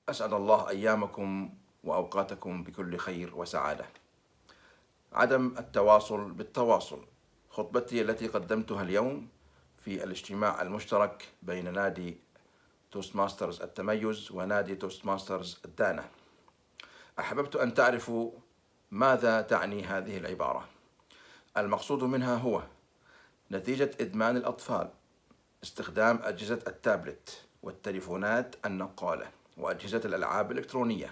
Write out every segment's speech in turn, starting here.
أسعد الله أيامكم وأوقاتكم بكل خير وسعادة. عدم التواصل بالتواصل، خطبتي التي قدمتها اليوم في الاجتماع المشترك بين نادي توستماسترز التميز ونادي توستماسترز الدانة. أحببت أن تعرفوا ماذا تعني هذه العبارة. المقصود منها هو نتيجة إدمان الأطفال استخدام أجهزة التابلت والتليفونات النقالة وأجهزة الألعاب الإلكترونية،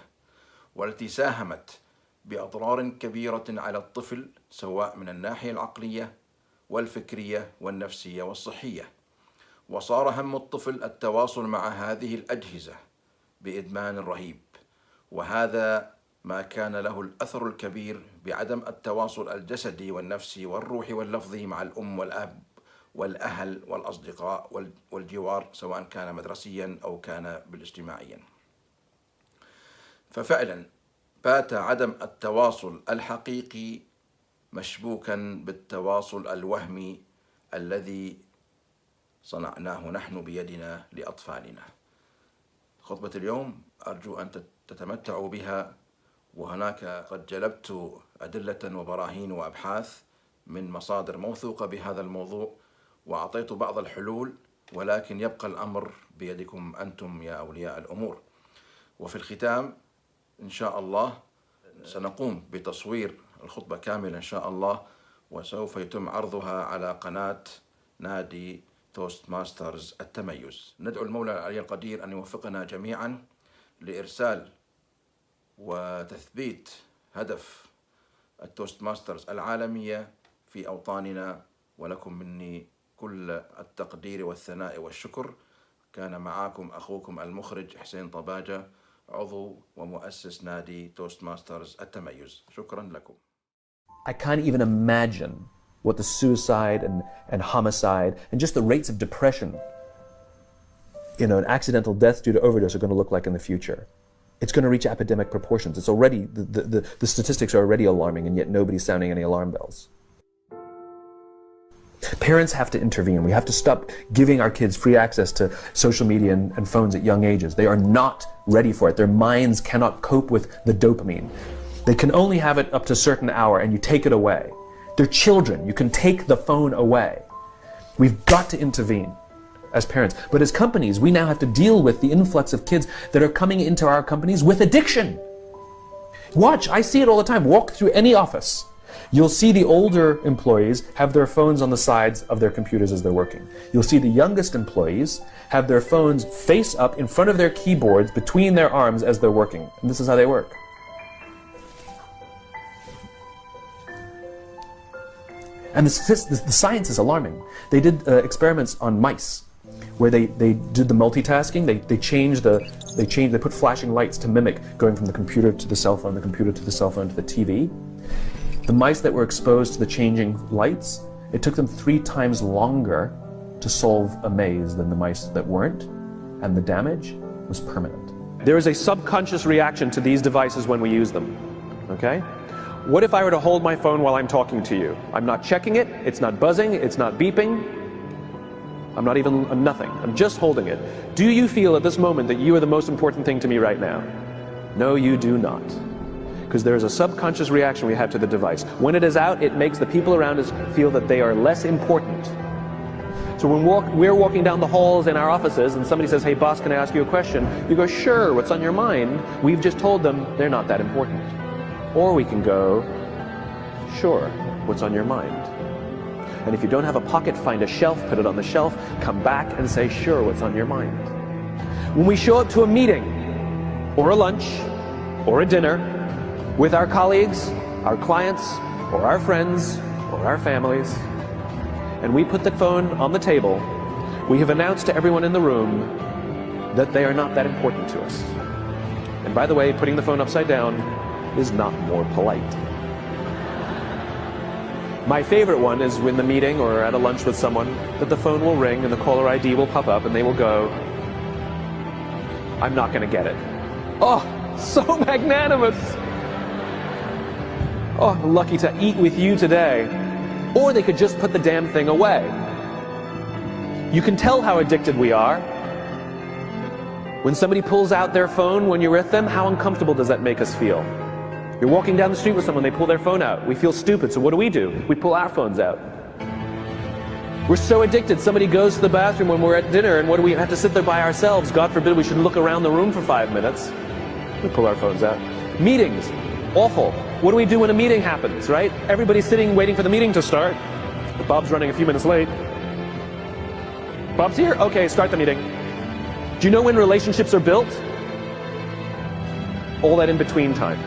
والتي ساهمت بأضرار كبيرة على الطفل سواء من الناحية العقلية والفكرية والنفسية والصحية. وصار هم الطفل التواصل مع هذه الأجهزة بإدمان رهيب، وهذا ما كان له الأثر الكبير بعدم التواصل الجسدي والنفسي والروحي واللفظي مع الأم والأب والأهل والأصدقاء والجوار، سواء كان مدرسيا أو كان بالاجتماعيا. ففعلا بات عدم التواصل الحقيقي مشبوكا بالتواصل الوهمي الذي صنعناه نحن بيدنا لأطفالنا. خطبة اليوم أرجو أن تتمتعوا بها، وهناك قد جلبت أدلة وبراهين وأبحاث من مصادر موثوقة بهذا الموضوع، وأعطيت بعض الحلول، ولكن يبقى الأمر بيدكم أنتم يا أولياء الأمور. وفي الختام إن شاء الله سنقوم بتصوير الخطبة كاملة إن شاء الله، وسوف يتم عرضها على قناة نادي توستماسترز التميز. ندعو المولى العلي القدير أن يوفقنا جميعا لإرسال وتثبيت هدف التوستماسترز العالمية في أوطاننا، ولكم مني كل التقدير والثناء والشكر. كان معاكم أخوكم المخرج حسين طباجة، عضو ومؤسس نادي توستماسترز التميز. شكرا لكم. I can't even imagine what the suicide and homicide and just the rates of depression, and accidental death due to overdose are going to look like in the future. It's going to reach epidemic proportions. It's already, the statistics are already alarming, and yet nobody's sounding any alarm bells. Parents have to intervene. We have to stop giving our kids free access to social media and phones at young ages. They are not ready for it. Their minds cannot cope with the dopamine. They can only have it up to a certain hour, and you take it away. They're children. You can take the phone away. We've got to intervene as parents. But as companies, we now have to deal with the influx of kids that are coming into our companies with addiction. Watch, I see it all the time. Walk through any office. You'll see the older employees have their phones on the sides of their computers as they're working. You'll see the youngest employees have their phones face up in front of their keyboards between their arms as they're working. And this is how they work. And the science is alarming. They did experiments on mice where they did the multitasking. They put flashing lights to mimic going from the computer to the cell phone, the computer to the cell phone to the TV. The mice that were exposed to the changing lights, it took them 3 times longer to solve a maze than the mice that weren't, and the damage was permanent. There is a subconscious reaction to these devices when we use them, okay? What if I were to hold my phone while I'm talking to you? I'm not checking it, it's not buzzing, it's not beeping, I'm not even nothing, I'm just holding it. Do you feel at this moment that you are the most important thing to me right now? No, you do not. Because there is a subconscious reaction we have to the device. When it is out, it makes the people around us feel that they are less important. So when we're walking down the halls in our offices and somebody says, hey boss, can I ask you a question? You go, sure, what's on your mind? We've just told them they're not that important. Or we can go, sure, what's on your mind? And if you don't have a pocket, find a shelf, put it on the shelf, come back and say, sure, what's on your mind? When we show up to a meeting, or a lunch, or a dinner, with our colleagues, our clients, or our friends, or our families, and we put the phone on the table, we have announced to everyone in the room that they are not that important to us. And by the way, putting the phone upside down is not more polite. My favorite one is when the meeting or at a lunch with someone, that the phone will ring and the caller ID will pop up and they will go, I'm not going to get it. Oh, so magnanimous. Oh, lucky to eat with you today. Or they could just put the damn thing away. You can tell how addicted we are When somebody pulls out their phone when you're with them, how uncomfortable does that make us feel? You're walking down the street with someone, they pull their phone out. We feel stupid, so what do? We pull our phones out. We're so addicted. Somebody goes to the bathroom when we're at dinner, and what do we have to sit there by ourselves? God forbid we should look around the room for 5 minutes. We pull our phones out. Meetings, awful. What do we do when a meeting happens, right? Everybody's sitting waiting for the meeting to start. Bob's running a few minutes late. Bob's here? Okay, start the meeting. Do you know when relationships are built? All that in between time.